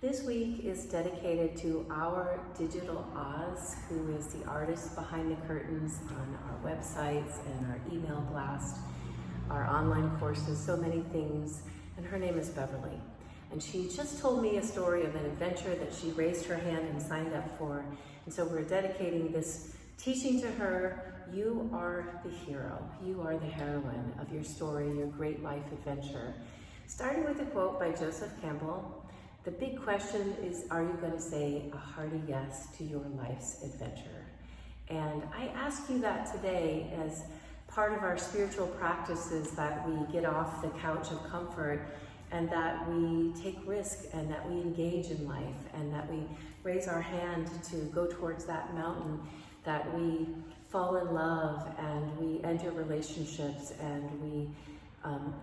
This week is dedicated to our digital Oz, who is the artist behind the curtains on our websites and our email blast, our online courses, so many things. And her name is Beverly. And she just told me a story of an adventure that she raised her hand and signed up for. And so we're dedicating this teaching to her. You are the hero. You are the heroine of your story, your great life adventure. Starting with a quote by Joseph Campbell. The big question is, are you going to say a hearty yes to your life's adventure? And I ask you that today as part of our spiritual practices, that we get off the couch of comfort and that we take risk and that we engage in life and that we raise our hand to go towards that mountain, that we fall in love and we enter relationships and we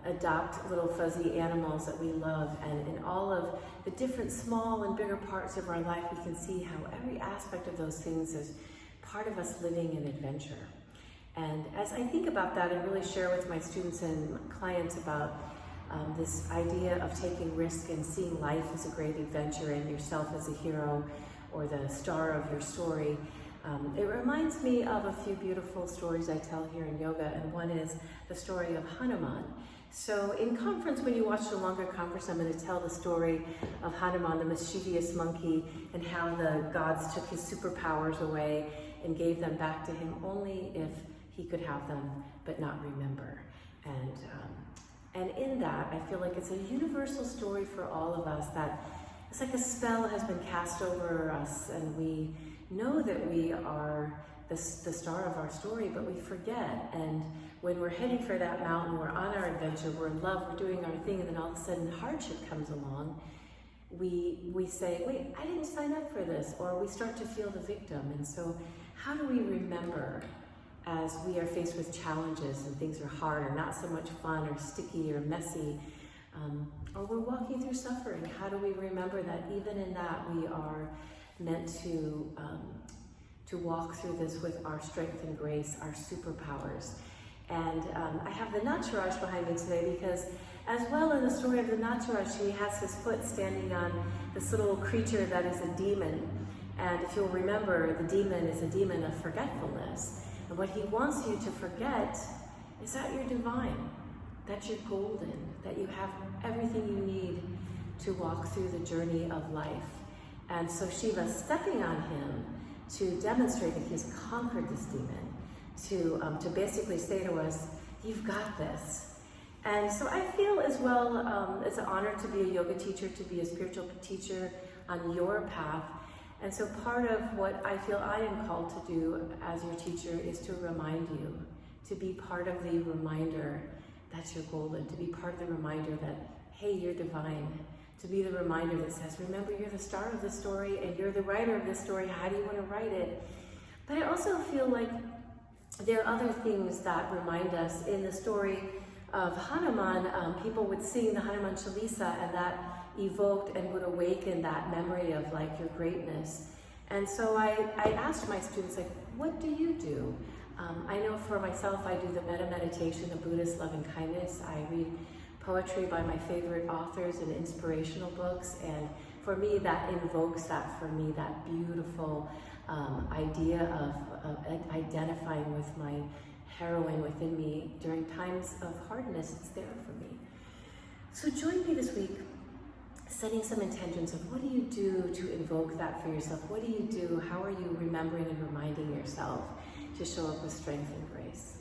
adopt little fuzzy animals that we love, and in all of the different small and bigger parts of our life, we can see how every aspect of those things is part of us living an adventure. And as I think about that and really share with my students and clients about this idea of taking risk and seeing life as a great adventure and yourself as a hero or the star of your story, it reminds me of a few beautiful stories I tell here in yoga, and one is the story of Hanuman. So in conference, when you watch the longer conference, I'm going to tell the story of Hanuman, the mischievous monkey, and how the gods took his superpowers away and gave them back to him only if he could have them, but not remember. And in that, I feel like it's a universal story for all of us, that it's like a spell has been cast over us, and we know that we are the star of our story, but we forget. And when we're heading for that mountain, we're on our adventure, we're in love, we're doing our thing, and then all of a sudden hardship comes along, we say, wait, I didn't sign up for this, or we start to feel the victim. And so how do we remember as we are faced with challenges and things are hard or not so much fun or sticky or messy, or we're walking through suffering, how do we remember that even in that we are meant to walk through this with our strength and grace, our superpowers? And I have the Nacharaj behind me today because, as well in the story of the Nacharaj, he has his foot standing on this little creature that is a demon. And if you'll remember, the demon is a demon of forgetfulness. And what he wants you to forget is that you're divine, that you're golden, that you have everything you need to walk through the journey of life. And so Shiva's stepping on him to demonstrate that he's conquered this demon, to basically say to us, you've got this. And so I feel as well, it's an honor to be a yoga teacher, to be a spiritual teacher on your path. And so part of what I feel I am called to do as your teacher is to remind you, to be part of the reminder that you're golden, to be part of the reminder that, hey, you're divine, to be the reminder that says, remember, you're the star of the story and you're the writer of this story. How do you want to write it? But I also feel like there are other things that remind us. In the story of Hanuman, people would sing the Hanuman Chalisa, and that evoked and would awaken that memory of like your greatness. And so I asked my students, like, what do you do? I know for myself, I do the metta meditation, the Buddhist loving kindness. I read poetry by my favorite authors and inspirational books, and for me that invokes that beautiful idea of identifying with my heroine within me during times of hardness. It's there for me. So join me this week setting some intentions of what do you do to invoke that for yourself? What do you do? How are you remembering and reminding yourself to show up with strength and grace?